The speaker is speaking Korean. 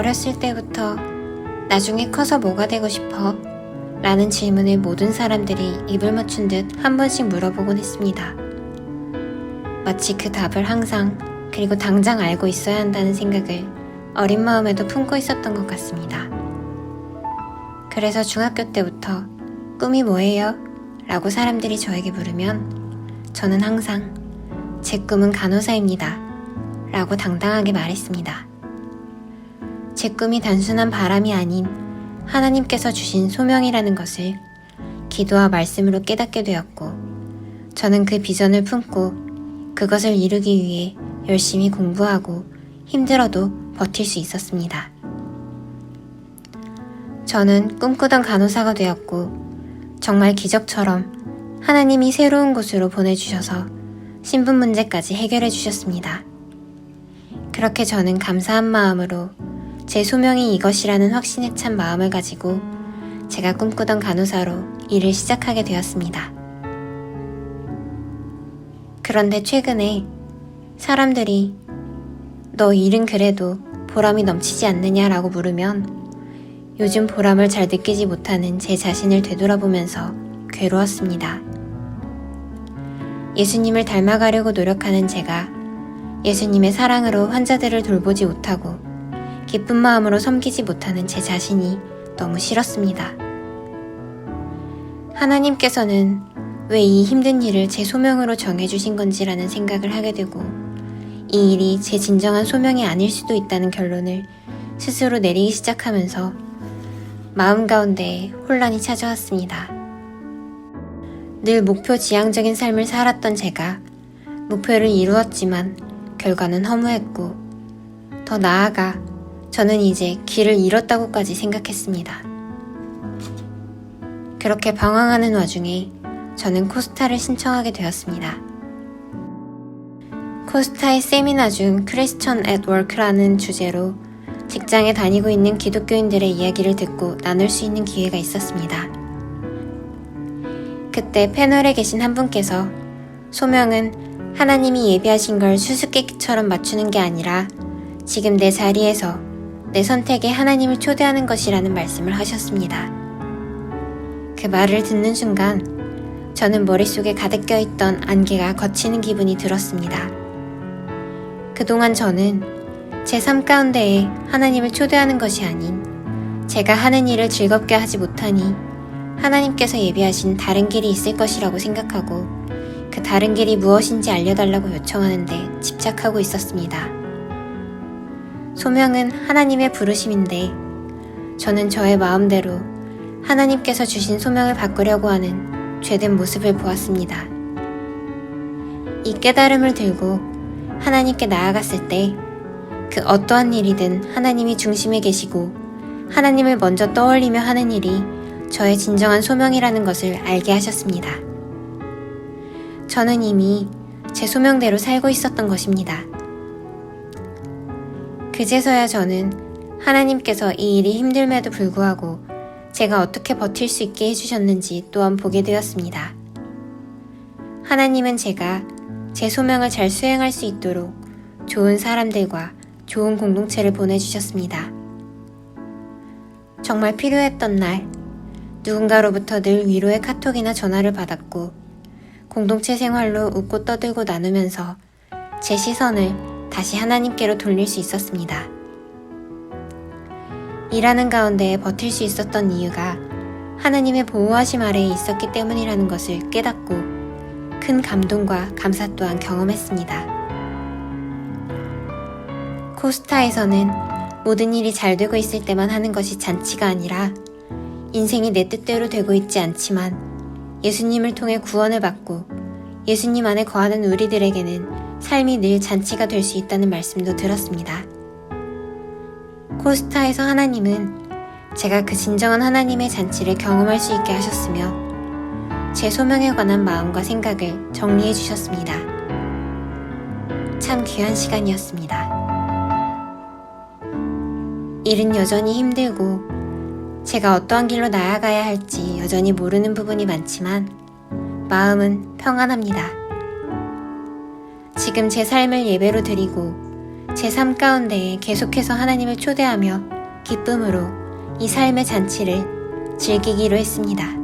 어렸을 때부터 나중에 커서 뭐가 되고 싶어? 라는 질문을 모든 사람들이 입을 맞춘 듯 한 번씩 물어보곤 했습니다. 마치 그 답을 항상 그리고 당장 알고 있어야 한다는 생각을 어린 마음에도 품고 있었던 것 같습니다. 그래서 중학교 때부터 꿈이 뭐예요? 라고 사람들이 저에게 물으면 저는 항상 제 꿈은 간호사입니다. 라고 당당하게 말했습니다. 제 꿈이 단순한 바람이 아닌 하나님께서 주신 소명이라는 것을 기도와 말씀으로 깨닫게 되었고, 저는 그 비전을 품고 그것을 이루기 위해 열심히 공부하고 힘들어도 버틸 수 있었습니다. 저는 꿈꾸던 간호사가 되었고, 정말 기적처럼 하나님이 새로운 곳으로 보내주셔서 신분 문제까지 해결해 주셨습니다. 그렇게 저는 감사한 마음으로 제 소명이 이것이라는 확신에 찬 마음을 가지고 제가 꿈꾸던 간호사로 일을 시작하게 되었습니다. 그런데 최근에 사람들이 너 일은 그래도 보람이 넘치지 않느냐라고 물으면 요즘 보람을 잘 느끼지 못하는 제 자신을 되돌아보면서 괴로웠습니다. 예수님을 닮아가려고 노력하는 제가 예수님의 사랑으로 환자들을 돌보지 못하고 기쁜 마음으로 섬기지 못하는 제 자신이 너무 싫었습니다. 하나님께서는 왜 이 힘든 일을 제 소명으로 정해주신 건지라는 생각을 하게 되고, 이 일이 제 진정한 소명이 아닐 수도 있다는 결론을 스스로 내리기 시작하면서 마음 가운데에 혼란이 찾아왔습니다. 늘 목표 지향적인 삶을 살았던 제가 목표를 이루었지만 결과는 허무했고, 더 나아가 저는 이제 길을 잃었다고까지 생각했습니다. 그렇게 방황하는 와중에 저는 코스타를 신청하게 되었습니다. 코스타의 세미나 중 크리스천 앳 워크라는 주제로 직장에 다니고 있는 기독교인들의 이야기를 듣고 나눌 수 있는 기회가 있었습니다. 그때 패널에 계신 한 분께서 소명은 하나님이 예비하신 걸 수수께끼처럼 맞추는 게 아니라 지금 내 자리에서 내 선택에 하나님을 초대하는 것이라는 말씀을 하셨습니다. 그 말을 듣는 순간 저는 머릿속에 가득 껴있던 안개가 걷히는 기분이 들었습니다. 그동안 저는 제 삶 가운데에 하나님을 초대하는 것이 아닌 제가 하는 일을 즐겁게 하지 못하니 하나님께서 예비하신 다른 길이 있을 것이라고 생각하고 그 다른 길이 무엇인지 알려달라고 요청하는데 집착하고 있었습니다. 소명은 하나님의 부르심인데 저는 저의 마음대로 하나님께서 주신 소명을 바꾸려고 하는 죄된 모습을 보았습니다. 이 깨달음을 들고 하나님께 나아갔을 때 그 어떠한 일이든 하나님이 중심에 계시고 하나님을 먼저 떠올리며 하는 일이 저의 진정한 소명이라는 것을 알게 하셨습니다. 저는 이미 제 소명대로 살고 있었던 것입니다. 그제서야 저는 하나님께서 이 일이 힘듦에도 불구하고 제가 어떻게 버틸 수 있게 해주셨는지 또한 보게 되었습니다. 하나님은 제가 제 소명을 잘 수행할 수 있도록 좋은 사람들과 좋은 공동체를 보내주셨습니다. 정말 필요했던 날 누군가로부터 늘 위로의 카톡이나 전화를 받았고 공동체 생활로 웃고 떠들고 나누면서 제 시선을 다시 하나님께로 돌릴 수 있었습니다. 일하는 가운데 버틸 수 있었던 이유가 하나님의 보호하심 아래에 있었기 때문이라는 것을 깨닫고 큰 감동과 감사 또한 경험했습니다. 코스타에서는 모든 일이 잘 되고 있을 때만 하는 것이 잔치가 아니라 인생이 내 뜻대로 되고 있지 않지만 예수님을 통해 구원을 받고 예수님 안에 거하는 우리들에게는 삶이 늘 잔치가 될 수 있다는 말씀도 들었습니다. 코스타에서 하나님은 제가 그 진정한 하나님의 잔치를 경험할 수 있게 하셨으며 제 소명에 관한 마음과 생각을 정리해 주셨습니다. 참 귀한 시간이었습니다. 일은 여전히 힘들고 제가 어떠한 길로 나아가야 할지 여전히 모르는 부분이 많지만 마음은 평안합니다. 지금 제 삶을 예배로 드리고 제 삶 가운데에 계속해서 하나님을 초대하며 기쁨으로 이 삶의 잔치를 즐기기로 했습니다.